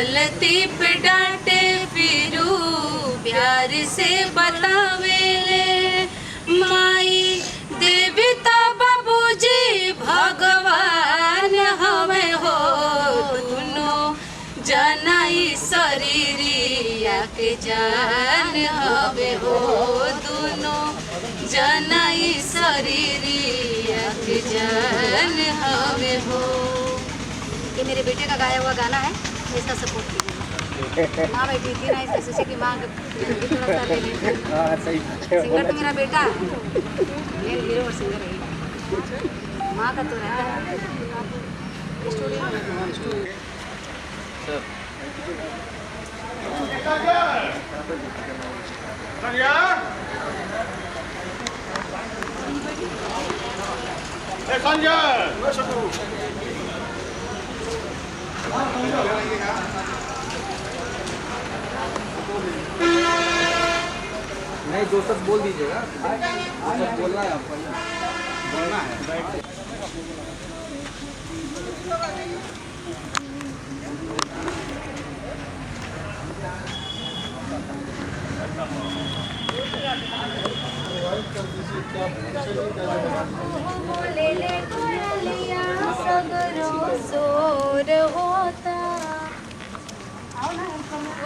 गलती पे डांटे फिरू प्यार से बतावेले माई देवी तो बाबूजी भगवान हमें हो दुनो जनाई शरीरिया के जान हवे हो दुनो जनाई शरीरिया के जान हवे हो। ये मेरे बेटे का गाया हुआ गाना है, इसका सपोर्ट कीजिए। माँ बैठी थी ना इस वजह से कि माँ थोड़ा सा ले लीजिए। सिंगर तो मेरा बेटा मेन हीरो और सिंगर है। माँ का तो रहता है स्टूडियो में। नहीं जो सब बोल दीजिएगा, जो सब बोलना है आपको बोलना है। ले ले कोयलिया सगरो सोर होता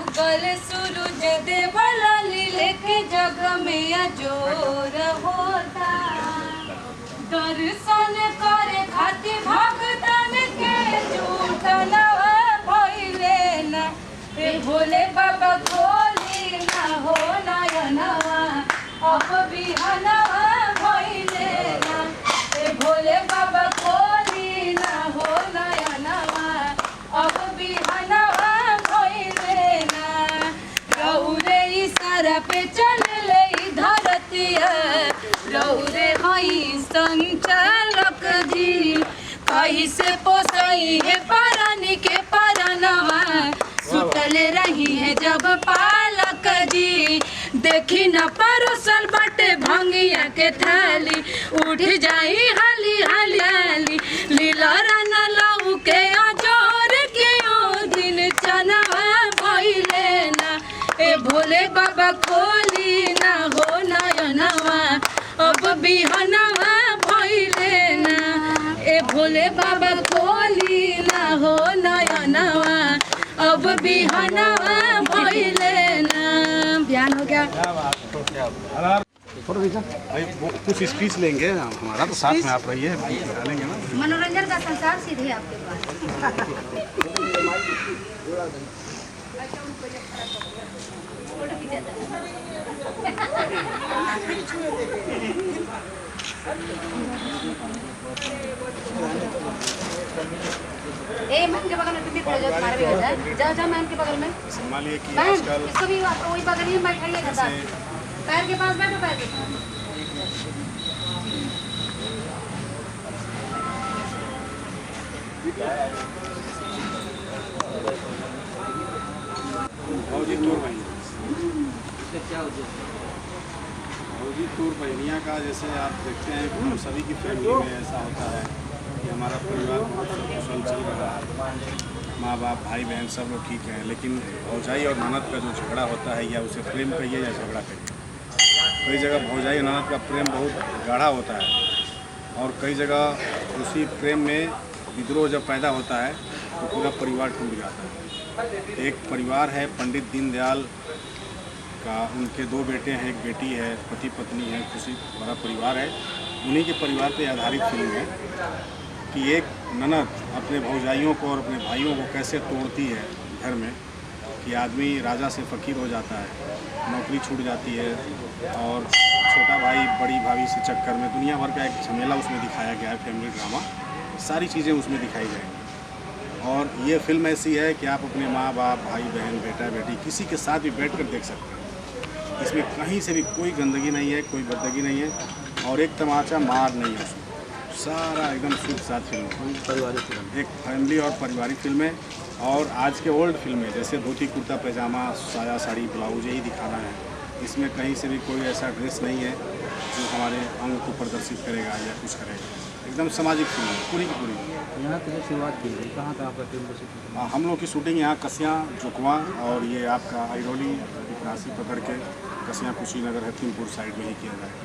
उगल सूरज देवला लीले के जग में अजोर होता दर्शन करे खातिर भगतन के झूठन भइले ना ए भोले बाबा खोली ना हो नयनवा अब बिहनवा भइले ना ए भोले बाबा खोली ना हो नयनवा अब बिहनवा भइले ना रौरे इशारा पे चलले धरतिया रौरे हई संचालक जी कैसे पोसई है पारानी के पारनवा सुतल रही है जब पालक जी देखी न परोसल बटे भंगिया के थाली उठ जाई हाली हाली हाली लीला राना लाऊ के अजोर के ओ दिन चनवा भइले ना ए भोले बाबा खोली ना हो नयनवा अब बिहनवा भइले ना ए भोले बाबा खोली ना हो नयनवा अब बिहनवा भइले ना। बयान हो गया। भाई कुछ स्पीच लेंगे हमारा तो साथ में आप रहिए डालेंगे ना। मनोरंजन का संसार सीधे आपके पास। ए मैम के बगल में तुम्हें खड़े जाओ, तुम्हारे भी हो जाए। जाओ जाओ मैम के बगल में। संभालिए कि मैम आजकल इसको भी आप वही बगल में बैठाइएगा साथ। पैर के पास बैठो, पैर के पास। भौजी टूर बहनी भौजी टूर बहनिया का जैसे आप देखते हैं कि हम सभी की फैमिली में ऐसा होता है कि हमारा परिवार बहुत सकुशल चल रहा है, माँ बाप भाई बहन सब लोग ठीक हैं, लेकिन भौजाई और ननद का जो झगड़ा होता है या उसे प्रेम कहिए या झगड़ा कहिए, कई जगह भौजाई और ननद का प्रेम बहुत गाढ़ा होता है और कई जगह उसी प्रेम में विद्रोह जब पैदा होता है तो पूरा परिवार टूट जाता है। एक परिवार है पंडित दीनदयाल का, उनके 2 बेटे हैं, एक बेटी है, पति पत्नी है, खुशी बड़ा परिवार है। उन्हीं के परिवार पे आधारित फिल्म है कि एक ननद अपने भौजाइयों को और अपने भाइयों को कैसे तोड़ती है घर में, कि आदमी राजा से फ़कीर हो जाता है, नौकरी छूट जाती है और छोटा भाई बड़ी भाभी से चक्कर में दुनिया भर का एक झमेला उसमें दिखाया गया है। फैमिली ड्रामा सारी चीज़ें उसमें दिखाई जाएंगी और ये फिल्म ऐसी है कि आप अपने माँ बाप भाई बहन बेटा बेटी किसी के साथ भी बैठ कर देख सकते हैं। इसमें कहीं से भी कोई गंदगी नहीं है, कोई बदगी नहीं है और एक तमाचा मार नहीं है उसमें, सारा एकदम शुद्ध साथ फिल्म, पारिवारिक फिल्म, एक फैमिली और पारिवारिक फिल्म है। और आज के ओल्ड फिल्में जैसे धोती कुर्ता पैजामा साया साड़ी ब्लाउज यही दिखाना है, इसमें कहीं से भी कोई ऐसा ड्रेस नहीं है जो हमारे अंग को प्रदर्शित करेगा या कुछ करेगा। एकदम सामाजिक फिल्म है, पूरी की पूरी। यहाँ से शुरुआत की गई, कहाँ कहाँ पर फिल्म की शूटिंग? हम लोग की शूटिंग यहाँ कसियाँ, जोकवा और ये आपका आइरोली राशि पकड़ के कसियाँ कुशीनगर हकीमपुर साइड में ही किया जाएगा।